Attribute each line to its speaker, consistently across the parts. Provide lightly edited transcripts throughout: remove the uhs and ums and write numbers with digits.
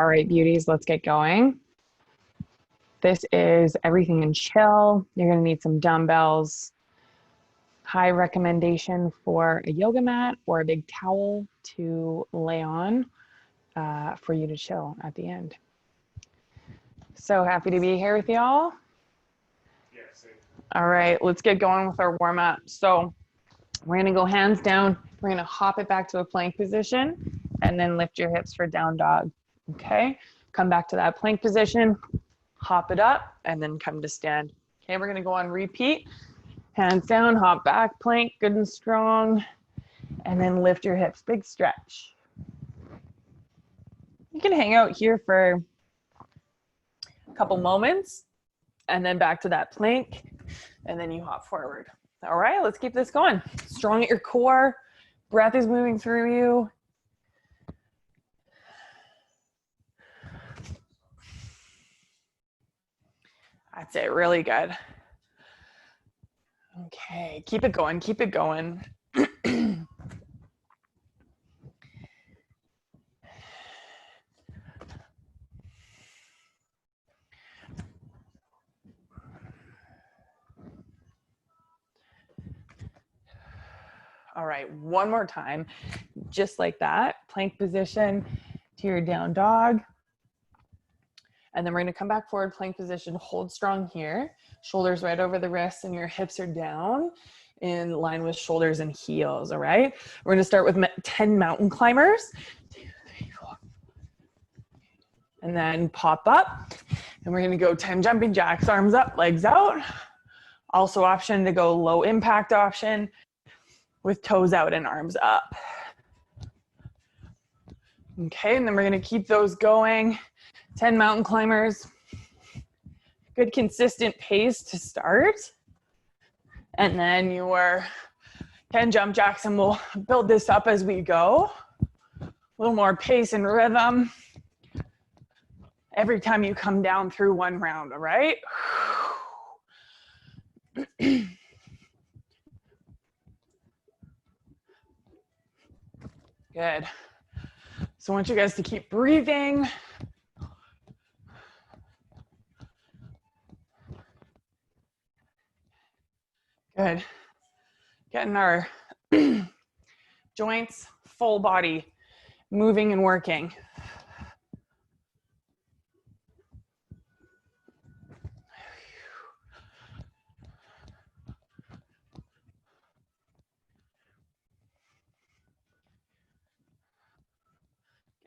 Speaker 1: All right, beauties, let's get going. This is everything and chill. You're gonna need some dumbbells. High recommendation for a yoga mat or a big towel to lay on for you to chill at the end. So happy to be here with y'all.
Speaker 2: Yes.
Speaker 1: All right, let's get going with our warm up. So we're gonna go hands down. We're gonna hop it back to a plank position and then lift your hips for down dog. Okay, come back to that plank position, hop it up, and then come to stand. Okay, we're gonna go on repeat. Hands down, hop back, plank, good and strong, and then lift your hips, big stretch. You can hang out here for a couple moments, and then back to that plank, and then you hop forward. All right, let's keep this going. Strong at your core, breath is moving through you. That's it, really good. Okay, keep it going, keep it going. All right, one more time, just like that. Plank position to your down dog. And then we're gonna come back forward, plank position, hold strong here. Shoulders right over the wrists and your hips are down in line with shoulders and heels, all right? We're gonna start with 10 mountain climbers. 2, 3, 4. And then pop up. And we're gonna go 10 jumping jacks, arms up, legs out. Also option to go low impact option with toes out and arms up. Okay, and then we're gonna keep those going. 10 mountain climbers. Good consistent pace to start. And then your 10 jump jacks, and we'll build this up as we go. A little more pace and rhythm every time you come down through one round, all right? Good. So I want you guys to keep breathing. Good. Getting our joints, full body, moving and working.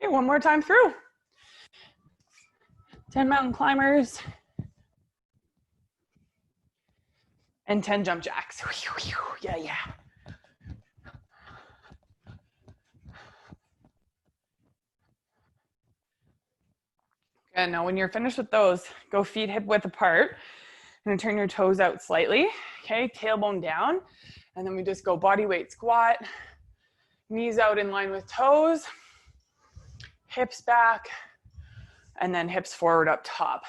Speaker 1: Okay, one more time through. 10 mountain climbers and 10 jump jacks. Yeah, yeah. Good, now when you're finished with those, go feet hip width apart and turn your toes out slightly. Okay, tailbone down. And then we just go body weight squat, knees out in line with toes, hips back, and then hips forward up top.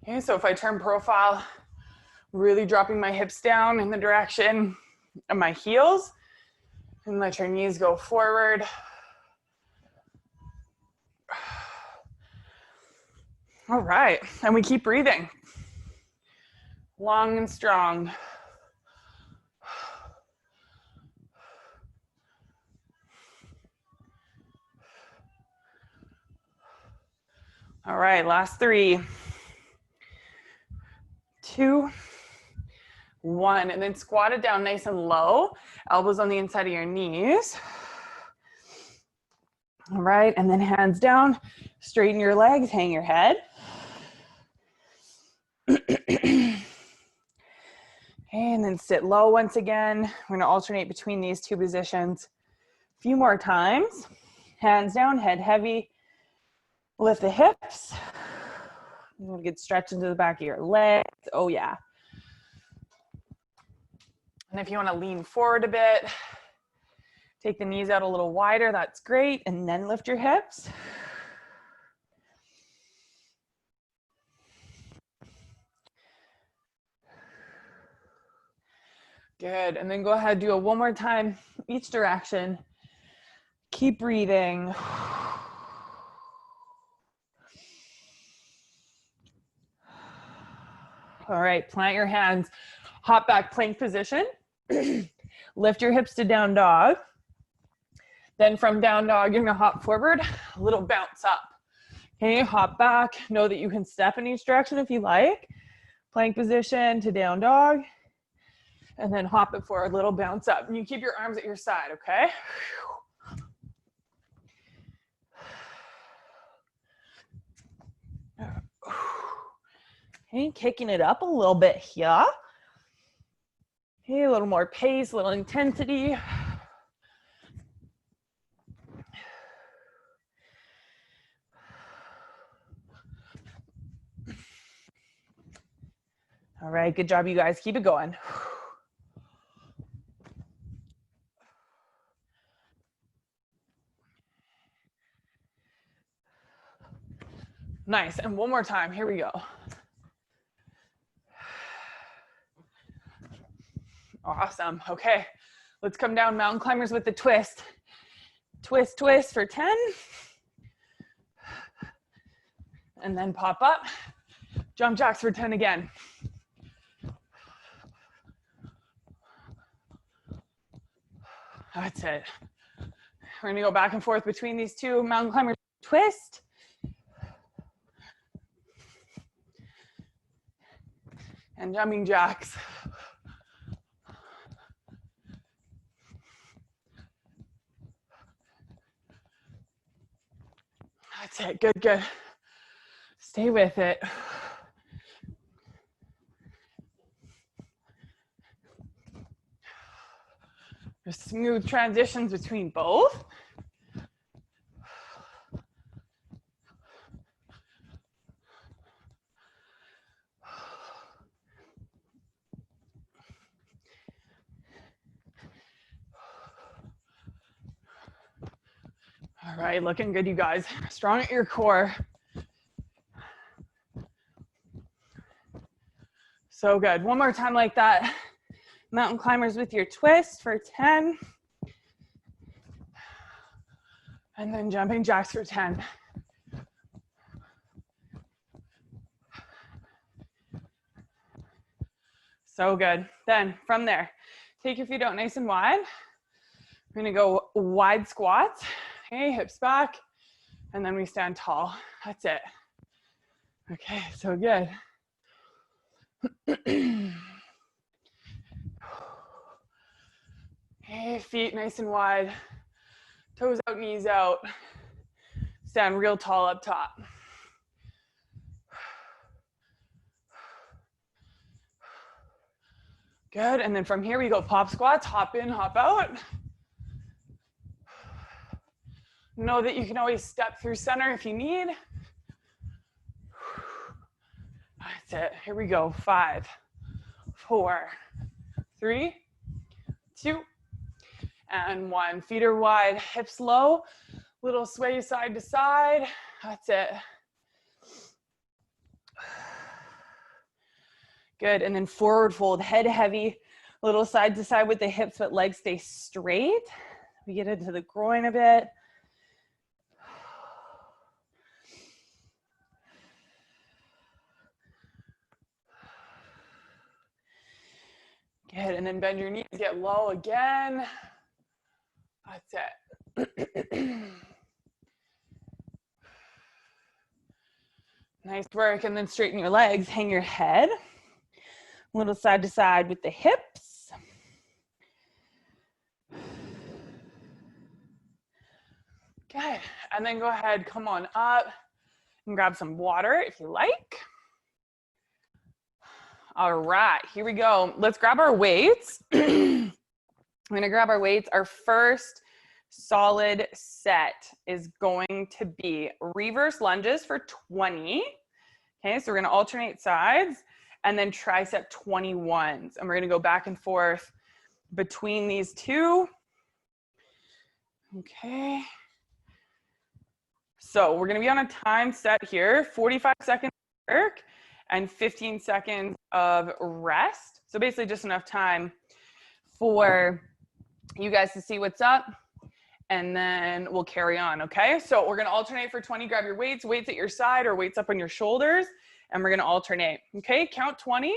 Speaker 1: Okay, so if I turn profile, really dropping my hips down in the direction of my heels, and let your knees go forward. All right, and we keep breathing. Long and strong. All right, last 3, 2, 1, and then squat it down nice and low. Elbows on the inside of your knees. All right, and then hands down, straighten your legs, hang your head. And then sit low once again. We're gonna alternate between these two positions a few more times. Hands down, head heavy. Lift the hips. You want to get stretched into the back of your legs. Oh yeah. And if you want to lean forward a bit, take the knees out a little wider, that's great. And then lift your hips. Good, and then go ahead, do it one more time, each direction. Keep breathing. All right, plant your hands, hop back plank position. Lift your hips to down dog. Then from down dog, you're gonna hop forward, a little bounce up. Okay, hop back. Know that you can step in each direction if you like. Plank position to down dog. And then hop it forward, little bounce up. And you keep your arms at your side, okay? Okay, kicking it up a little bit here. Okay, a little more pace, a little intensity. All right, good job, you guys. Keep it going. Nice, and one more time, here we go. Awesome, okay. Let's come down, mountain climbers with the twist. Twist, twist for 10. And then pop up. Jump jacks for 10 again. That's it. We're gonna go back and forth between these two mountain climbers. Twist. And jumping jacks. That's it, good, good. Stay with it. Just smooth transitions between both. All right, looking good, you guys. Strong at your core. So good. One more time like that. Mountain climbers with your twist for 10. And then jumping jacks for 10. So good. Then from there, take your feet out nice and wide. We're gonna go wide squats. Okay, hips back. And then we stand tall. That's it. Okay, so good. Okay, feet nice and wide. Toes out, knees out. Stand real tall up top. Good, and then from here we go pop squats, hop in, hop out. Know that you can always step through center if you need. That's it, here we go, 5, 4, 3, 2, and 1. Feet are wide, hips low, little sway side to side. That's it. Good, and then forward fold, head heavy, little side to side with the hips, but legs stay straight. We get into the groin a bit. Good, and then bend your knees, get low again. That's it. Nice work, and then straighten your legs, hang your head. Little side to side with the hips. Good, and then go ahead, come on up and grab some water if you like. All right, here we go. Let's grab our weights. I'm gonna grab our weights. Our first solid set is going to be reverse lunges for 20. Okay, so we're gonna alternate sides, and then tricep 21s. And we're gonna go back and forth between these two. Okay. So we're gonna be on a time set here, 45 seconds work and 15 seconds of rest. So basically just enough time for you guys to see what's up, and then we'll carry on, okay? So we're gonna alternate for 20, grab your weights at your side or weights up on your shoulders, and we're gonna alternate. Okay, count 20.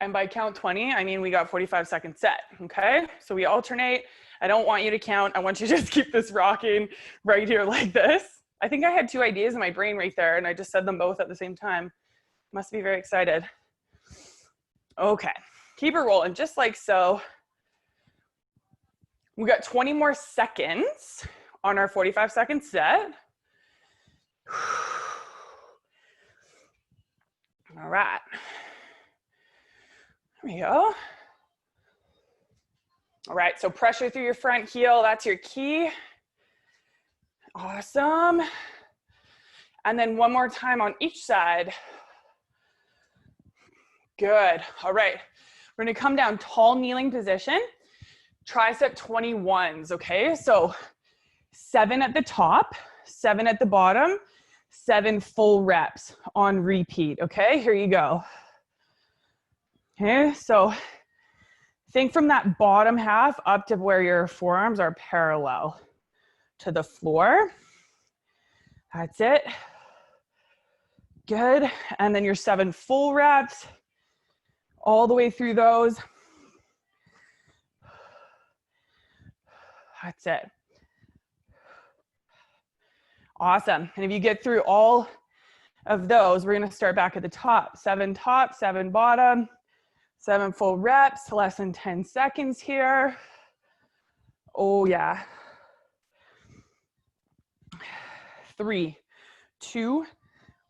Speaker 1: And by count 20, I mean we got 45-second set, okay? So we alternate. I don't want you to count. I want you to just keep this rocking right here like this. I think I had 2 ideas in my brain right there, and I just said them both at the same time. Must be very excited. Okay, keep it rolling just like so. We got 20 more seconds on our 45-second set. All right. There we go. All right, so pressure through your front heel, that's your key. Awesome. And then one more time on each side. Good. All right, we're gonna come down tall kneeling position, tricep 21s, okay? So 7 at the top, 7 at the bottom, 7 full reps on repeat, okay? Here you go. Okay, so think from that bottom half up to where your forearms are parallel to the floor. That's it. Good. And then your 7 full reps all the way through those. That's it. Awesome. And if you get through all of those, we're going to start back at the top. 7 top, 7 bottom, 7 full reps, less than 10 seconds here. Oh, yeah. 3, 2,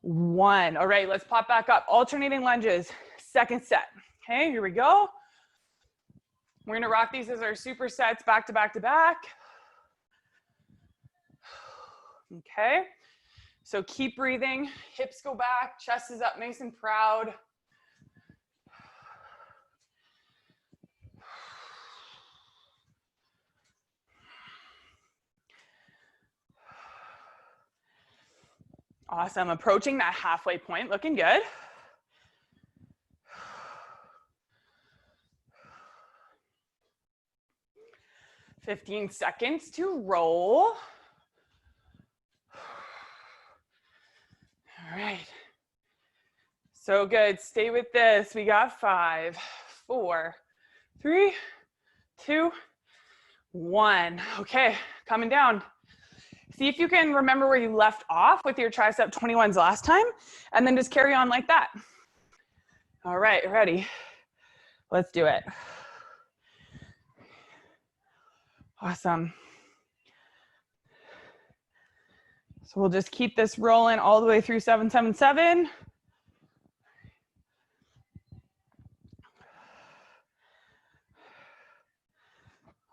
Speaker 1: 1. All right, let's pop back up. Alternating lunges, second set. Okay, here we go. We're going to rock these as our supersets back to back to back. Okay, so keep breathing. Hips go back, chest is up nice and proud. Awesome, approaching that halfway point, looking good. "15 seconds to roll. All right. So good. Stay with this. We got 5, 4, 3, 2, 1. Okay, coming down. See if you can remember where you left off with your tricep 21s last time, and then just carry on like that. All right, ready? Let's do it. Awesome. So we'll just keep this rolling all the way through 777.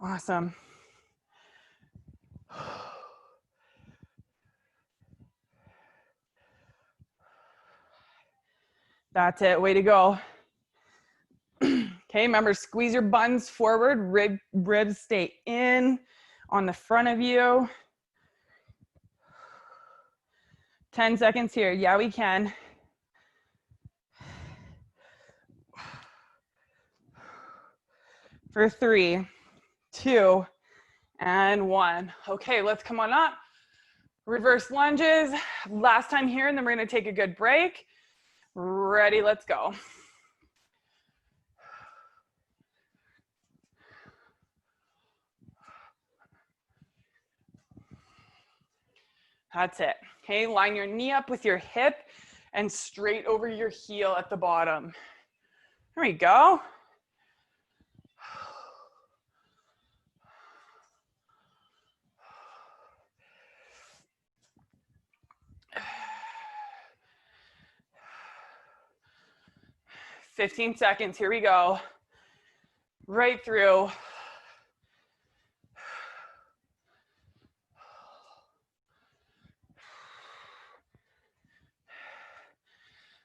Speaker 1: Awesome. That's it, way to go. Okay, remember, squeeze your buns forward, ribs stay in on the front of you. 10 seconds here, yeah, we can. For 3, 2, and 1. Okay, let's come on up. Reverse lunges, last time here, and then we're gonna take a good break. Ready, let's go. That's it. Okay, line your knee up with your hip and straight over your heel at the bottom. There we go. "15 seconds, here we go. Right through.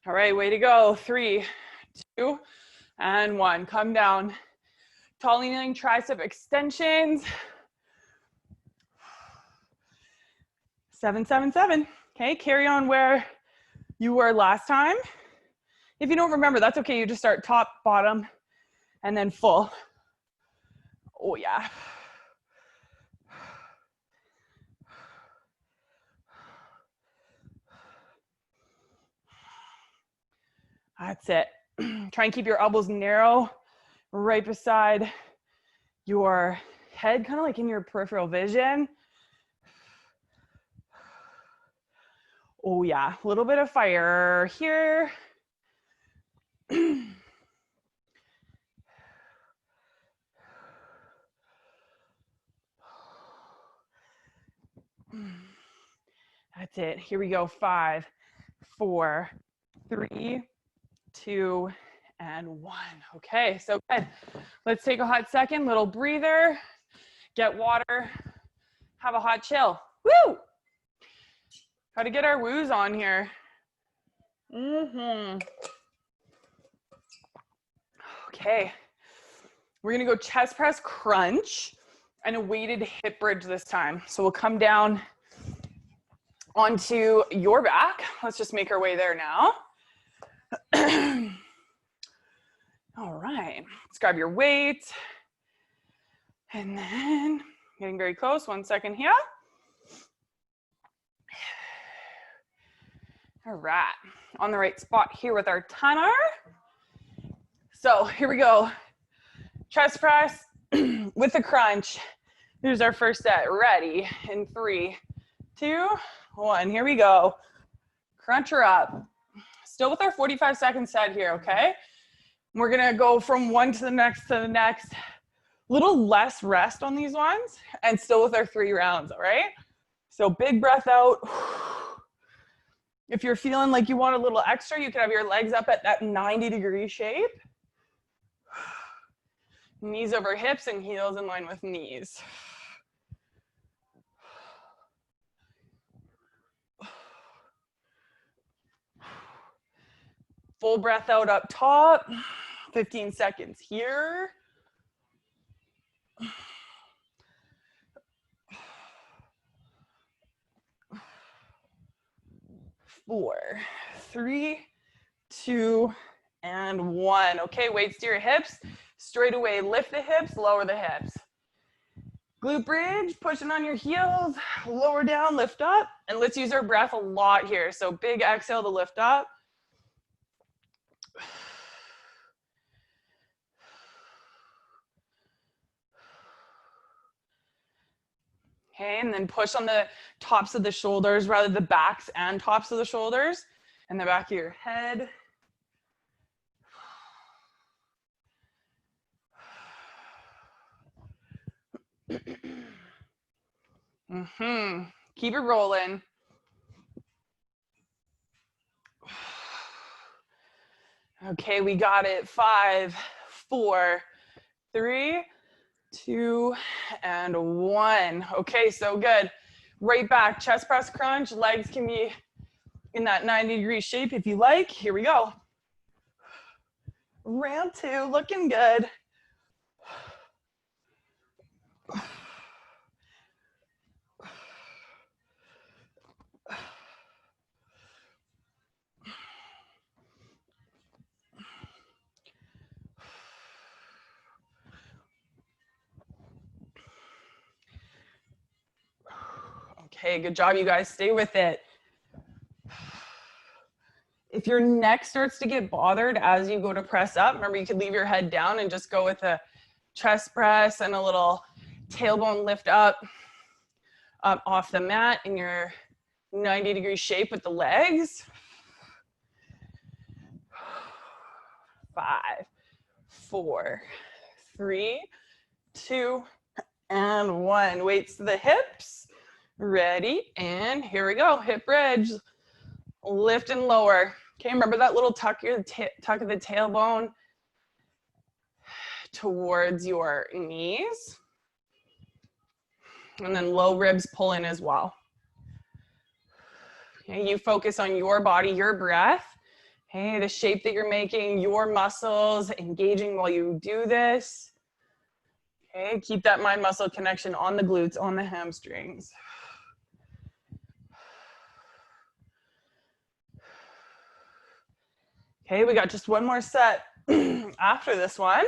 Speaker 1: All right, way to go. 3, 2, and 1. Come down. Tall kneeling tricep extensions. 777. Okay, carry on where you were last time. If you don't remember, that's okay. You just start top, bottom, and then full. Oh, yeah. That's it. Try and keep your elbows narrow, right beside your head, kind of like in your peripheral vision. Oh yeah, a little bit of fire here. That's it. Here we go. 5, 4, 3, 2, and 1. Okay, so good. Let's take a hot second, little breather, get water, have a hot chill. Woo! Got to get our woos on here. Okay, we're gonna go chest press crunch and a weighted hip bridge this time. So we'll come down onto your back. Let's just make our way there now. All right, let's grab your weight. And then getting very close, 1 second here. All right, on the right spot here with our timer. So here we go. Chest press with the crunch. Here's our first set. Ready in 3, 2, 1. Here we go. Crunch her up. Still with our 45-second set here, okay? We're gonna go from one to the next to the next. Little less rest on these ones and still with our 3 rounds, all right? So big breath out. If you're feeling like you want a little extra, you can have your legs up at that 90-degree shape. Knees over hips and heels in line with knees. Full breath out up top. 15 seconds here. 4, 3, 2, and 1. Okay, weights to your hips. Straight away, lift the hips, lower the hips. Glute bridge, pushing on your heels, lower down, lift up. And let's use our breath a lot here. So big exhale to lift up. Okay, and then push on the tops of the shoulders, rather the backs and tops of the shoulders, and the back of your head. Keep it rolling. Okay, we got it. 5, 4, 3, 2, and 1. Okay, so good. Right back, chest press crunch. Legs can be in that 90-degree shape if you like. Here we go. Round 2, looking good. Okay, good job, you guys. Stay with it. If your neck starts to get bothered as you go to press up, remember you could leave your head down and just go with a chest press and a little tailbone lift up off the mat in your 90-degree shape with the legs. 5, 4, 3, 2, and 1. Weights to the hips. Ready, and here we go. Hip bridge. Lift and lower. Okay, remember that little tuck of the tailbone towards your knees. And then low ribs pull in as well. Okay, you focus on your body, your breath. Okay, the shape that you're making, your muscles engaging while you do this. Okay, keep that mind-muscle connection on the glutes, on the hamstrings. Okay, we got just one more set after this one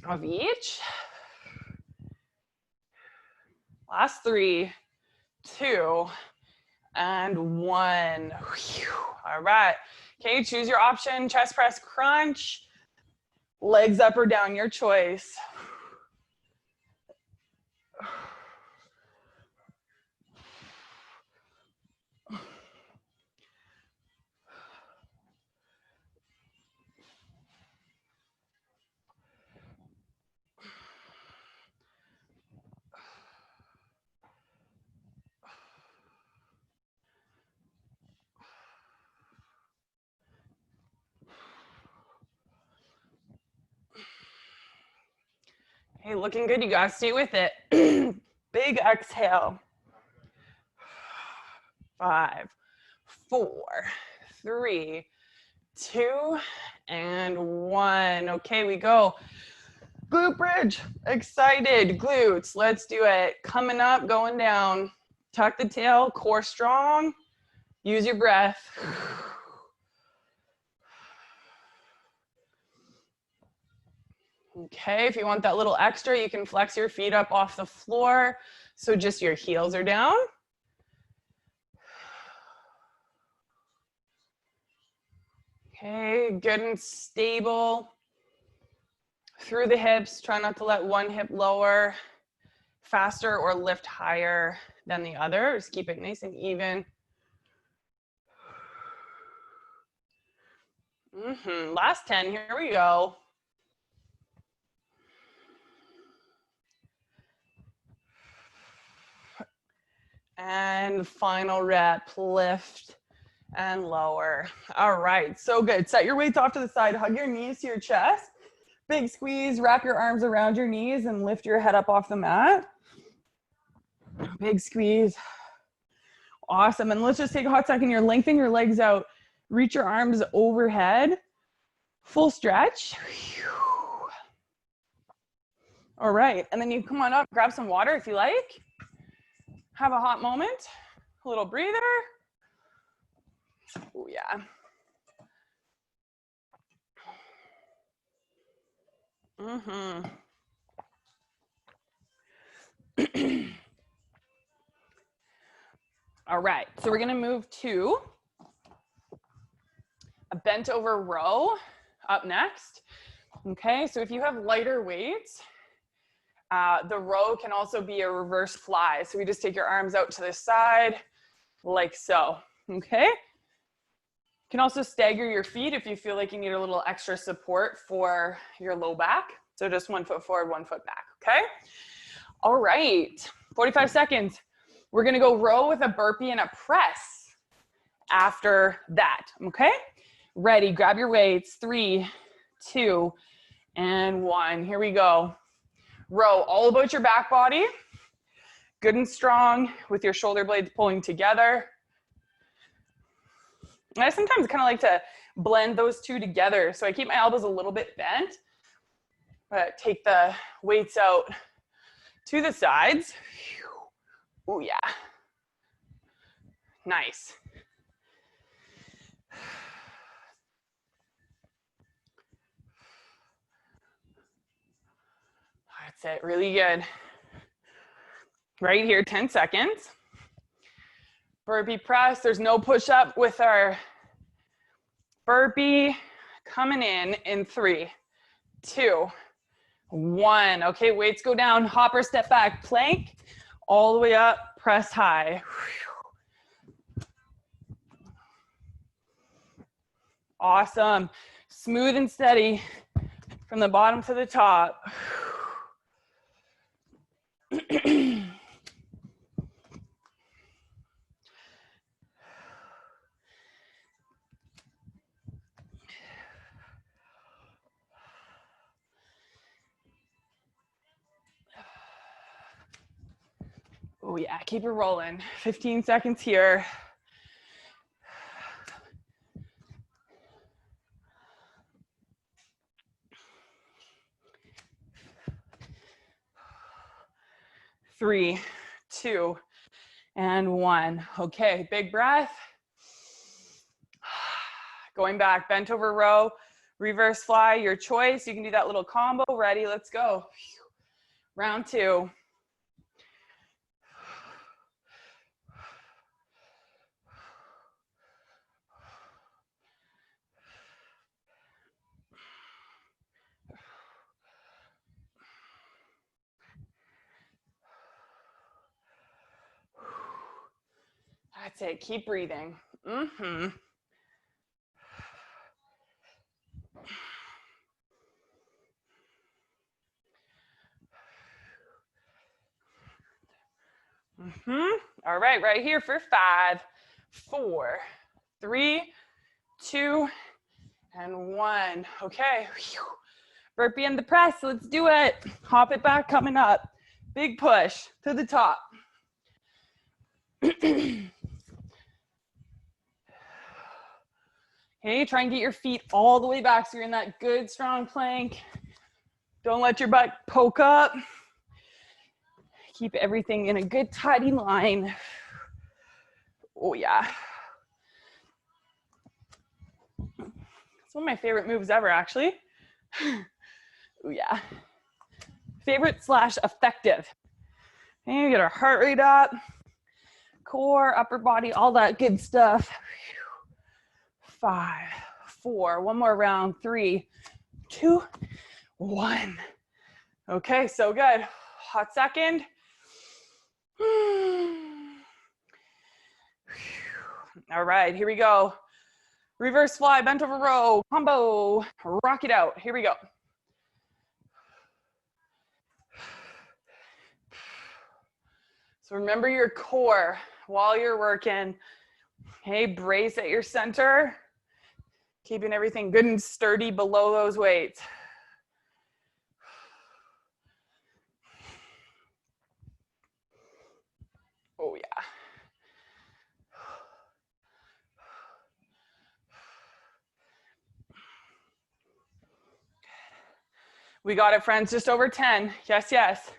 Speaker 1: of each. Last 3, 2, and 1. Whew. All right, Okay, choose your option, chest press crunch, legs up or down, your choice. Hey, looking good, you guys, stay with it. Big exhale. 5, 4, 3, 2, and 1. Okay, we go. Glute bridge, excited, glutes, let's do it. Coming up, going down. Tuck the tail, core strong. Use your breath. Okay, if you want that little extra, you can flex your feet up off the floor. So just your heels are down. Okay, good and stable. Through the hips, try not to let one hip lower faster or lift higher than the other. Just keep it nice and even. Last 10, here we go. And final rep, lift and lower. All right, so good. Set your weights off to the side, hug your knees to your chest. Big squeeze, wrap your arms around your knees and lift your head up off the mat. Big squeeze. Awesome, and let's just take a hot second here. Lengthen your legs out. Reach your arms overhead. Full stretch. All right, and then you come on up, grab some water if you like. Have a hot moment, a little breather. Oh yeah. All right, so we're gonna move to a bent over row up next. Okay, so if you have lighter weights, the row can also be a reverse fly. So we just take your arms out to the side like so, okay? You can also stagger your feet if you feel like you need a little extra support for your low back. So just 1 foot forward, 1 foot back, okay? All right, 45 seconds. We're gonna go row with a burpee and a press after that, okay? Ready, grab your weights, 3, 2, and 1. Here we go. Row all about your back body. Good and strong with your shoulder blades pulling together. And I sometimes kind of like to blend those two together. So I keep my elbows a little bit bent, but take the weights out to the sides. Oh yeah. Nice. That's it, really good. Right here, 10 seconds. Burpee press, there's no push up with our burpee. Coming in 3, 2, 1. Okay, weights go down, hopper, step back, plank, all the way up, press high. Awesome. Smooth and steady from the bottom to the top. Oh yeah, keep it rolling. 15 seconds here. Three, 2, and 1. Okay, big breath. Going back, bent over row, reverse fly, your choice. You can do that little combo. Ready, let's go. Round 2. That's it. Keep breathing. Mm-hmm. Mm-hmm. All right, right here for 5, 4, 3, 2, and 1. Okay. Burpee and the press. Let's do it. Hop it back coming up. Big push to the top. Okay, try and get your feet all the way back so you're in that good strong plank. Don't let your butt poke up. Keep everything in a good tidy line. Oh yeah. It's one of my favorite moves ever, actually. Oh yeah. Favorite / effective. And you get our heart rate up, core, upper body, all that good stuff. 5, 4, one more round. 3, 2, 1. Okay, so good. Hot second. All right, here we go. Reverse fly, bent over row, combo, rock it out. Here we go. So remember your core while you're working. Okay, brace at your center, keeping everything good and sturdy below those weights. Oh yeah. We got it, friends, just over 10. Yes, yes.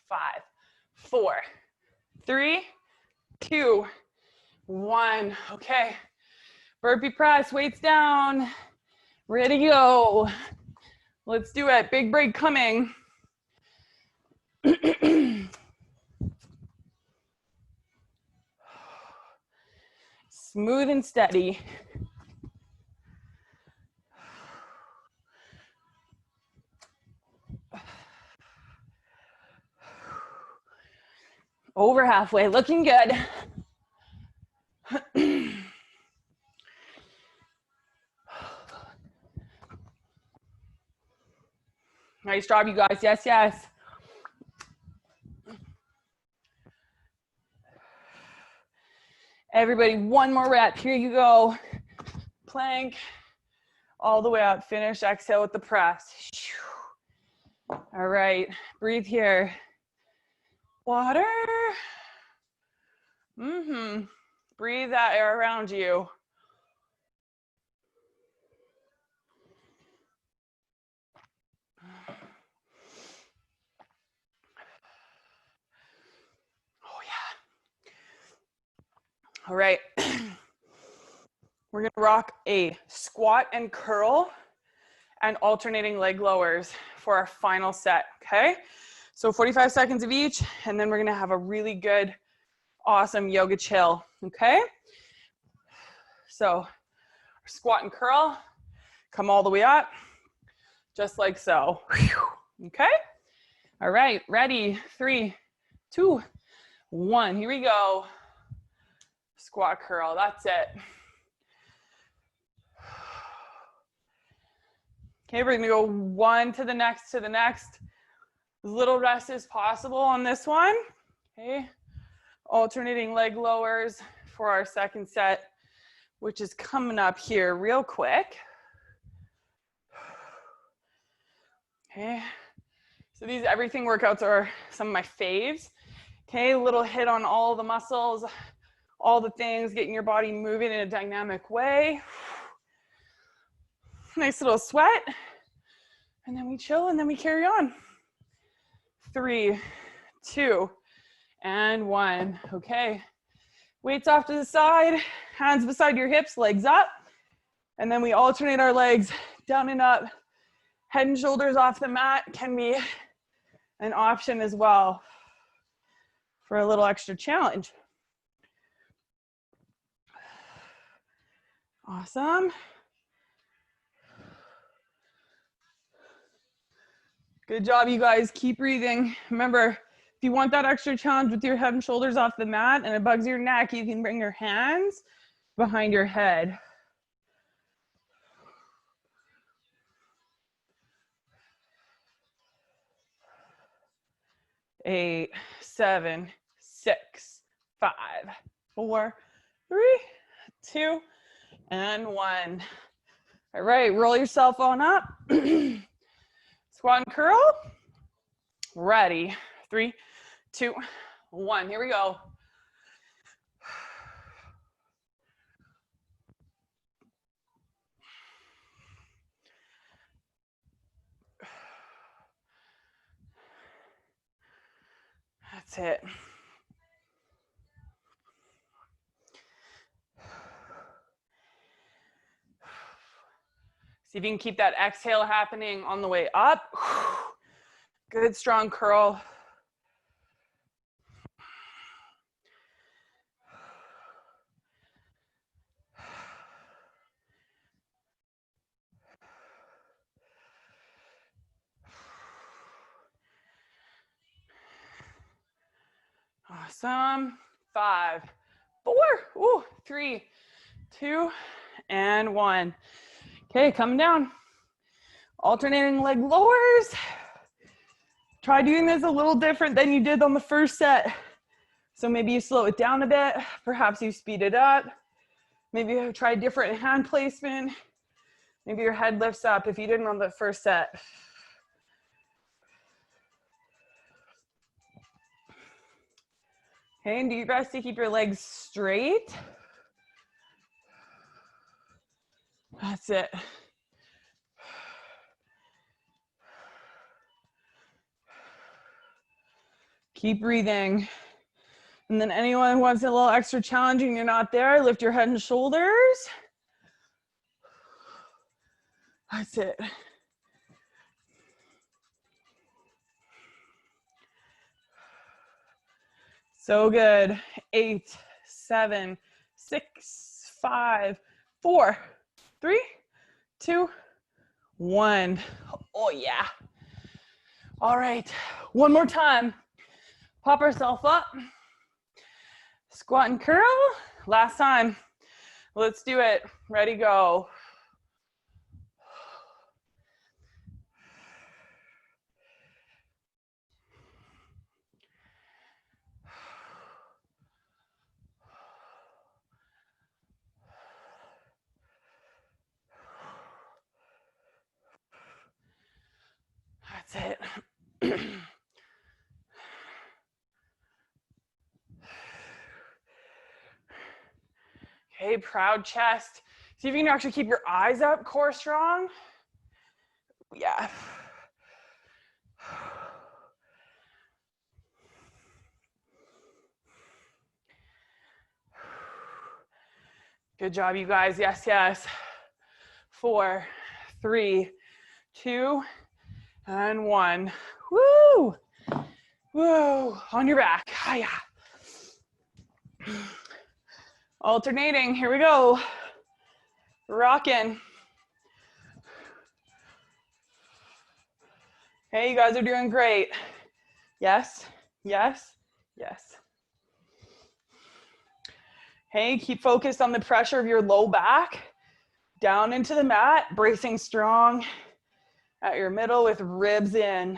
Speaker 1: 5, 4, 3, 2, 1. Okay. Burpee press, weights down. Ready to go. Let's do it. Big break coming. Smooth and steady. Over halfway, looking good. Nice job, you guys. Yes, yes. Everybody, one more rep. Here you go. Plank all the way up. Finish. Exhale with the press. All right. Breathe here. Water. Breathe that air around you. Oh, yeah. All right. We're going to rock a squat and curl and alternating leg lowers for our final set, okay? So 45 seconds of each, and then we're going to have a really good, awesome yoga chill, okay? So squat and curl, come all the way up, just like so, okay? All right, ready, 3, 2, 1, here we go. Squat curl, that's it. Okay, we're gonna go one to the next, As little rest as possible on this one, okay? Alternating leg lowers for our second set, which is coming up here real quick. Okay, so these everything workouts are some of my faves. Okay, a little hit on all the muscles, all the things, getting your body moving in a dynamic way. Nice little sweat. And then we chill and then we carry on. 3, 2, and 1. Okay, weights off to the side, hands beside your hips, legs up. And then we alternate our legs down and up. Head and shoulders off the mat can be an option as well for a little extra challenge. Awesome. Good job, you guys. Keep breathing. Remember, if you want that extra challenge with your head and shoulders off the mat and it bugs your neck, you can bring your hands behind your head. 8, 7, 6, 5, 4, 3, 2, and 1. All right, roll yourself on up. Squat and curl. Ready. 3, 2, 1. Here we go. That's it. See if you can keep that exhale happening on the way up. Good strong curl. Awesome. 5, 4, 3, 2, and 1. Okay, coming down. Alternating leg lowers. Try doing this a little different than you did on the first set. So maybe you slow it down a bit. Perhaps you speed it up. Maybe you try different hand placement. Maybe your head lifts up if you didn't on the first set. Okay, and do your best to keep your legs straight. That's it. Keep breathing. And then anyone who wants a little extra challenging, you're not there, lift your head and shoulders. That's it. So good. 8, 7, 6, 5, 4, 3, 2, 1. Oh yeah. All right, one more time. Pop ourselves up. Squat and curl. Last time. Let's do it. Ready, go. That's it. Okay, proud chest. See if you can actually keep your eyes up, core strong. Yeah. Good job, you guys. Yes, yes. 4, 3, 2, and 1. Woo! Woo! On your back. Hiya. Alternating. Here we go. Rocking. Hey, you guys are doing great. Yes, yes, yes. Hey, keep focused on the pressure of your low back. Down into the mat, bracing strong at your middle with ribs in.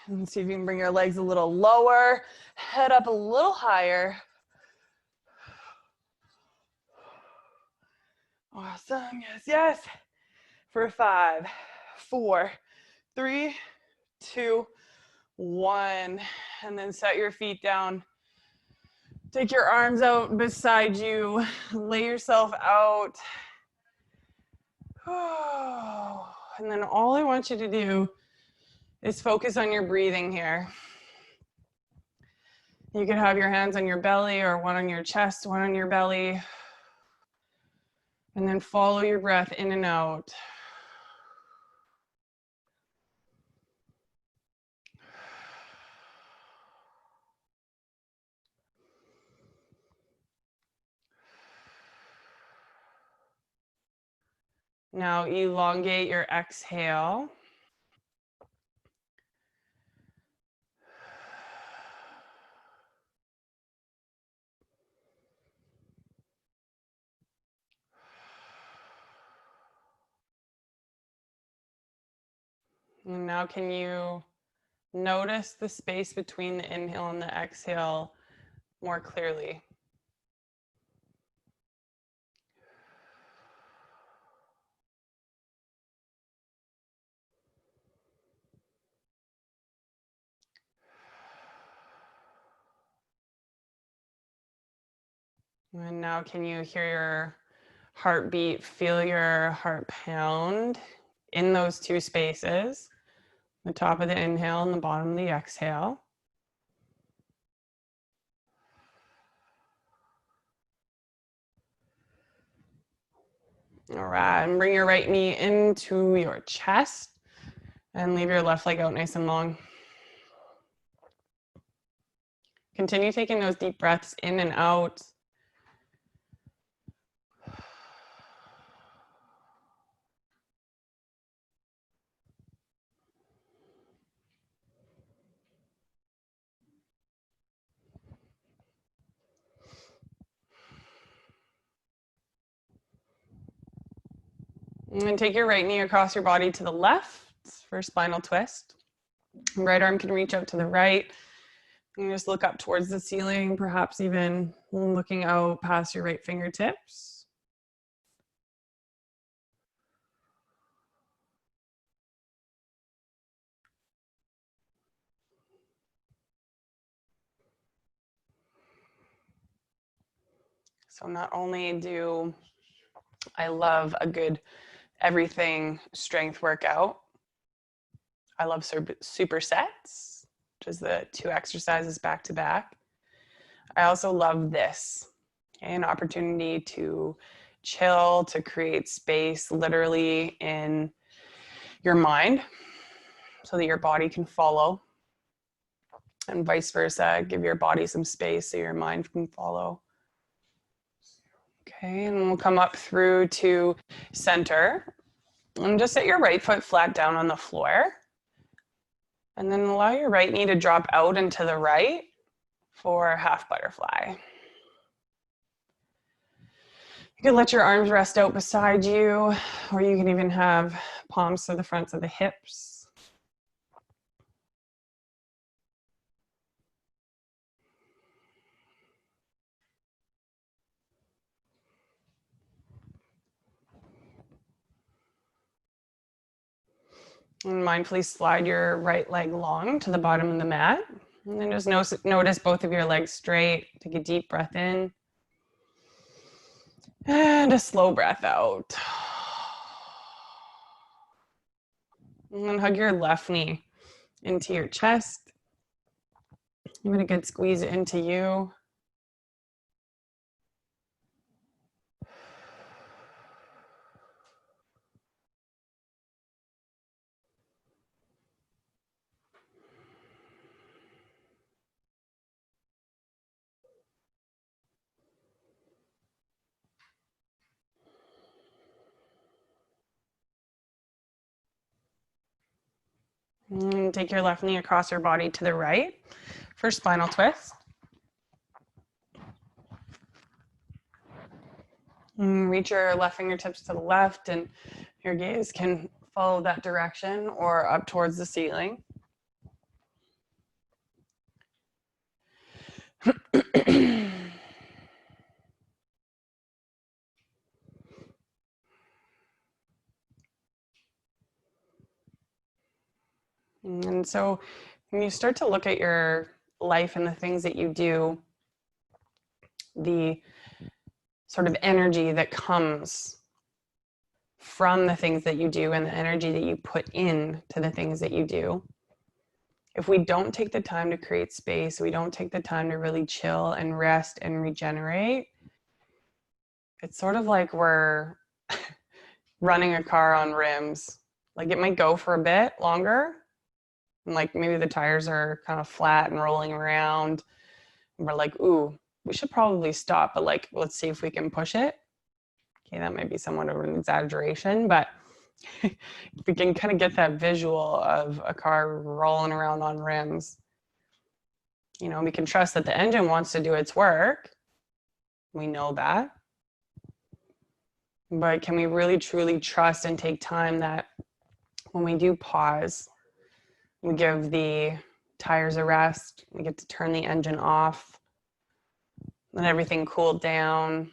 Speaker 1: And see if you can bring your legs a little lower, head up a little higher. Awesome, yes, yes. For 5, 4, 3, 2, 1. And then set your feet down. Take your arms out beside you. Lay yourself out. And then all I want you to do is focus on your breathing here. You could have your hands on your belly or one on your chest, one on your belly. And then follow your breath in and out. Now elongate your exhale. And now can you notice the space between the inhale and the exhale more clearly? And now can you hear your heartbeat, feel your heart pound in those two spaces, the top of the inhale and the bottom of the exhale. All right, and bring your right knee into your chest and leave your left leg out nice and long. Continue taking those deep breaths in and out. And then take your right knee across your body to the left for spinal twist. Right arm can reach out to the right. And just look up towards the ceiling, perhaps even looking out past your right fingertips. So not only do I love a good everything strength workout, I love supersets, which is the 2 exercises back to back. I also love this, an opportunity to chill, to create space literally in your mind so that your body can follow, and vice versa. Give your body some space so your mind can follow. Okay, and we'll come up through to center. And just set your right foot flat down on the floor. And then allow your right knee to drop out and to the right for half butterfly. You can let your arms rest out beside you, or you can even have palms to the fronts of the hips. And mindfully slide your right leg long to the bottom of the mat. And then just notice both of your legs straight. Take a deep breath in. And a slow breath out. And then hug your left knee into your chest. Give it a good squeeze into you. And take your left knee across your body to the right for spinal twist. And reach your left fingertips to the left, and your gaze can follow that direction or up towards the ceiling. And so when you start to look at your life and the things that you do, the sort of energy that comes from the things that you do and the energy that you put in to the things that you do, if we don't take the time to create space, we don't take the time to really chill and rest and regenerate, it's sort of like we're running a car on rims. Like it might go for a bit longer, and like maybe the tires are kind of flat and rolling around, and we're like, ooh, we should probably stop, but like, let's see if we can push it. Okay, that might be somewhat of an exaggeration, but if we can kind of get that visual of a car rolling around on rims, you know, we can trust that the engine wants to do its work. We know that. But can we really truly trust and take time that when we do pause, we give the tires a rest, we get to turn the engine off, let everything cool down.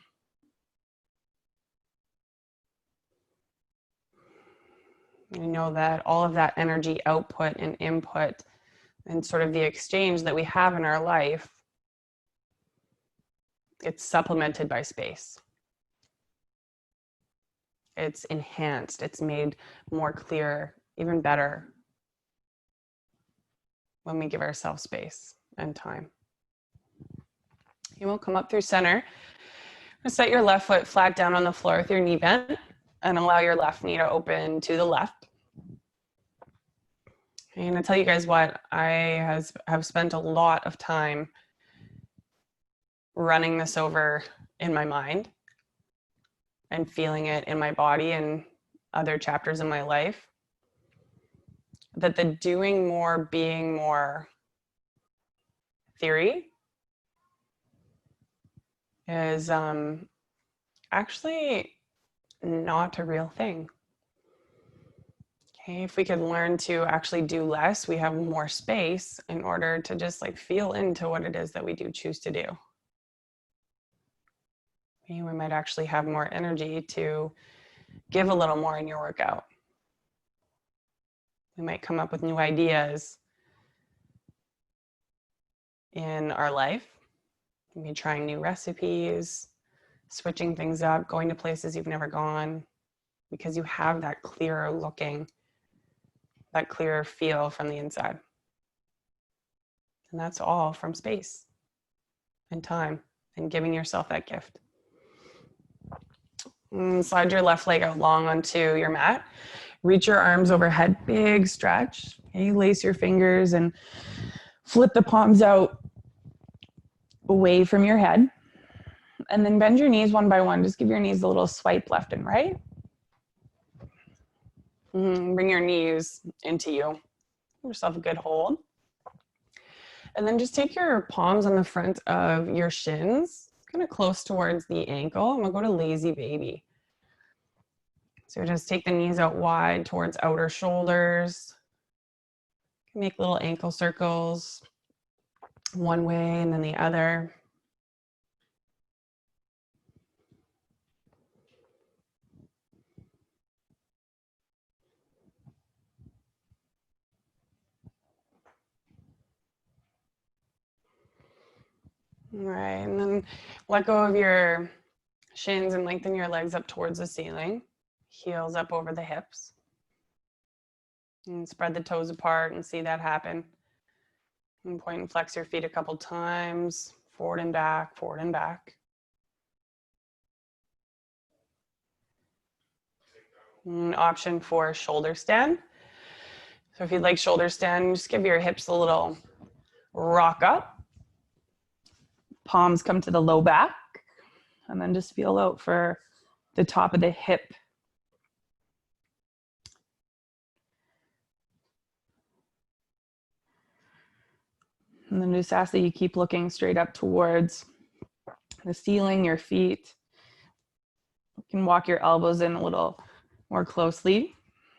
Speaker 1: We know that all of that energy output and input and sort of the exchange that we have in our life, it's supplemented by space. It's enhanced, it's made more clear, even better when we give ourselves space and time. You will come up through center. Set your left foot flat down on the floor with your knee bent and allow your left knee to open to the left. I'm going to tell you guys what, I have spent a lot of time running this over in my mind and feeling it in my body and other chapters in my life. That the doing more, being more theory is actually not a real thing. Okay, if we could learn to actually do less, we have more space in order to just like feel into what it is that we do choose to do. Okay, we might actually have more energy to give a little more in your workout. We might come up with new ideas in our life. Maybe trying new recipes, switching things up, going to places you've never gone, because you have that clearer looking, that clearer feel from the inside. And that's all from space and time and giving yourself that gift. And slide your left leg out long onto your mat. Reach your arms overhead, big stretch. Okay, lace your fingers and flip the palms out away from your head. And then bend your knees one by one. Just give your knees a little swipe left and right. Bring your knees into you. Give yourself a good hold. And then just take your palms on the front of your shins, kind of close towards the ankle. And we'll go to lazy baby. So just take the knees out wide towards outer shoulders. Make little ankle circles one way and then the other. All right, and then let go of your shins and lengthen your legs up towards the ceiling. Heels up over the hips. And spread the toes apart and see that happen. And point and flex your feet a couple times. Forward and back, forward and back. An option for shoulder stand. So if you'd like shoulder stand, just give your hips a little rock up. Palms come to the low back. And then just feel out for the top of the hip. And then just ask that you keep looking straight up towards the ceiling, your feet. You can walk your elbows in a little more closely,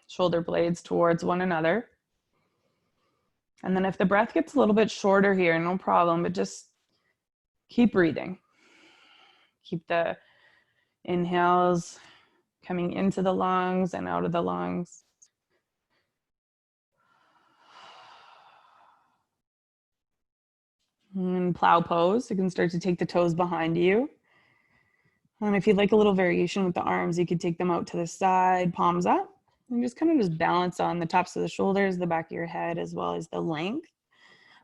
Speaker 1: shoulder blades towards one another. And then if the breath gets a little bit shorter here, no problem, but just keep breathing. Keep the inhales coming into the lungs and out of the lungs. And plow pose, you can start to take the toes behind you. And if you'd like a little variation with the arms, you could take them out to the side, palms up, and just kind of just balance on the tops of the shoulders, the back of your head, as well as the length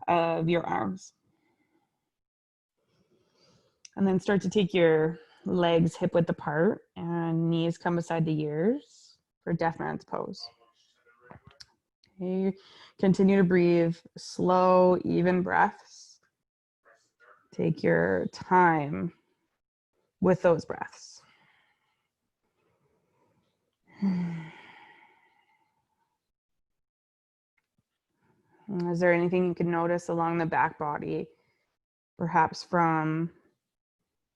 Speaker 1: of your arms. And then start to take your legs hip width apart and knees come beside the ears for deaf man's pose. Okay. Continue to breathe slow, even breaths. Take your time with those breaths. Is there anything you can notice along the back body, perhaps from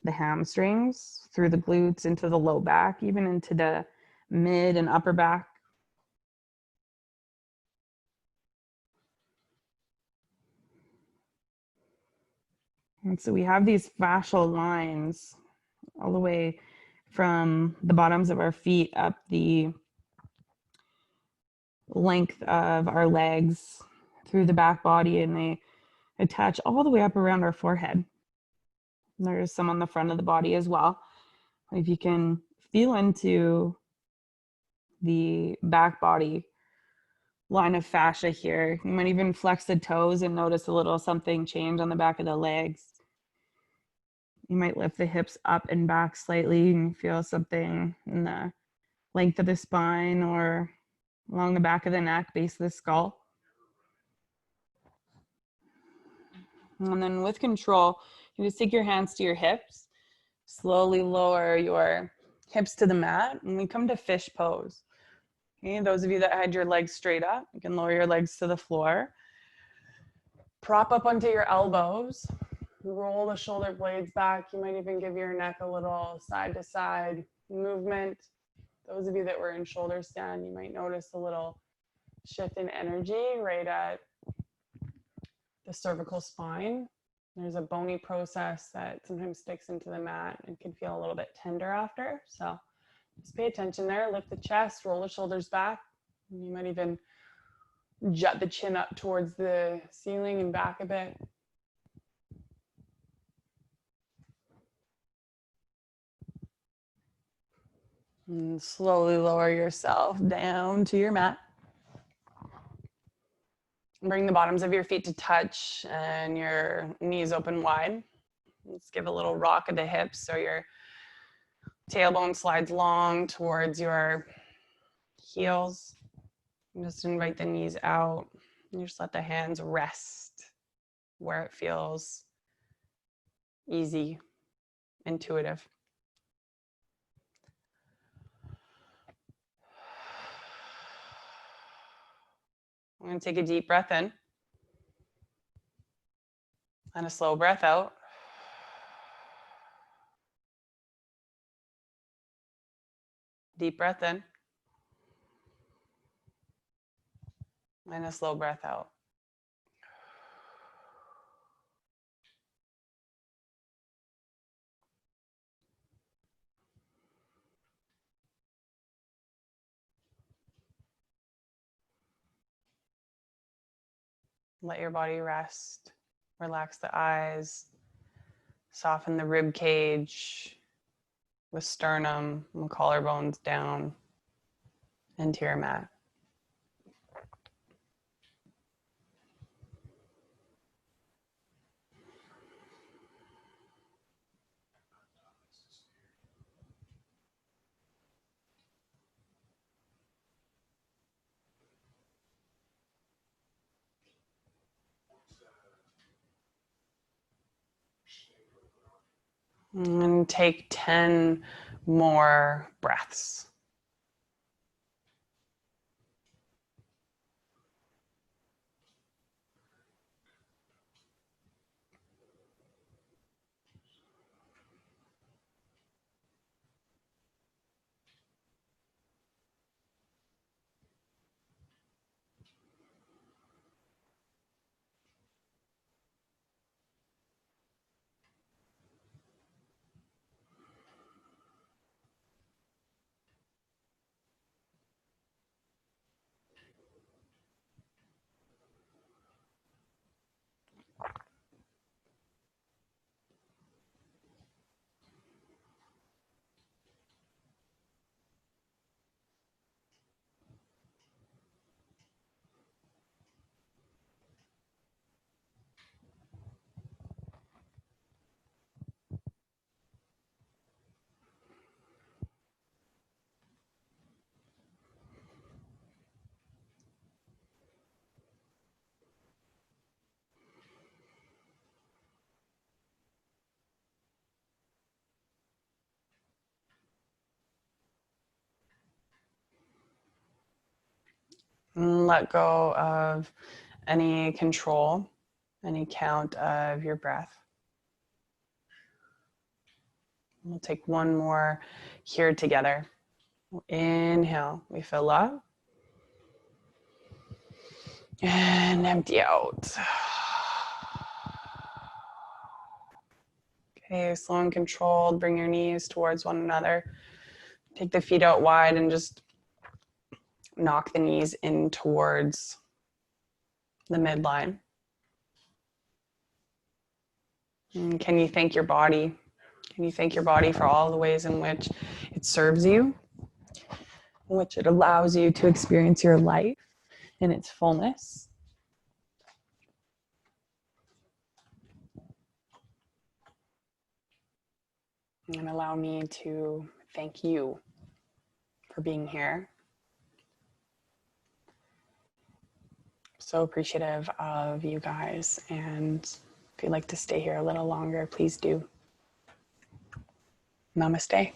Speaker 1: the hamstrings through the glutes into the low back, even into the mid and upper back? And so we have these fascial lines all the way from the bottoms of our feet up the length of our legs through the back body, and they attach all the way up around our forehead. There's some on the front of the body as well. If you can feel into the back body line of fascia here, you might even flex the toes and notice a little something change on the back of the legs. You might lift the hips up and back slightly and feel something in the length of the spine or along the back of the neck, base of the skull. And then with control, you just take your hands to your hips, slowly lower your hips to the mat, and we come to fish pose. Okay, those of you that had your legs straight up, you can lower your legs to the floor. Prop up onto your elbows. Roll the shoulder blades back. You might even give your neck a little side to side movement. Those of you that were in shoulder stand, you might notice a little shift in energy right at the cervical spine. There's a bony process that sometimes sticks into the mat and can feel a little bit tender after. So just pay attention there. Lift the chest, roll the shoulders back. You might even jut the chin up towards the ceiling and back a bit. And slowly lower yourself down to your mat. Bring the bottoms of your feet to touch and your knees open wide. Let's give a little rock at the hips so your tailbone slides long towards your heels. And just invite the knees out. And just let the hands rest where it feels easy, intuitive. I'm going to take a deep breath in and a slow breath out. Deep breath in and a slow breath out. Let your body rest. Relax the eyes. Soften the rib cage with sternum and collarbones down into your mat. And take 10 more breaths.
Speaker 3: And let go of any control, any count of your breath. We'll take one more here together. Inhale, we fill up. And empty out. Okay, slow and controlled. Bring your knees towards one another. Take the feet out wide and just knock the knees in towards the midline. And can you thank your body? Can you thank your body for all the ways in which it serves you, in which it allows you to experience your life in its fullness? And allow me to thank you for being here. So appreciative of you guys, and if you'd like to stay here a little longer, please do. Namaste.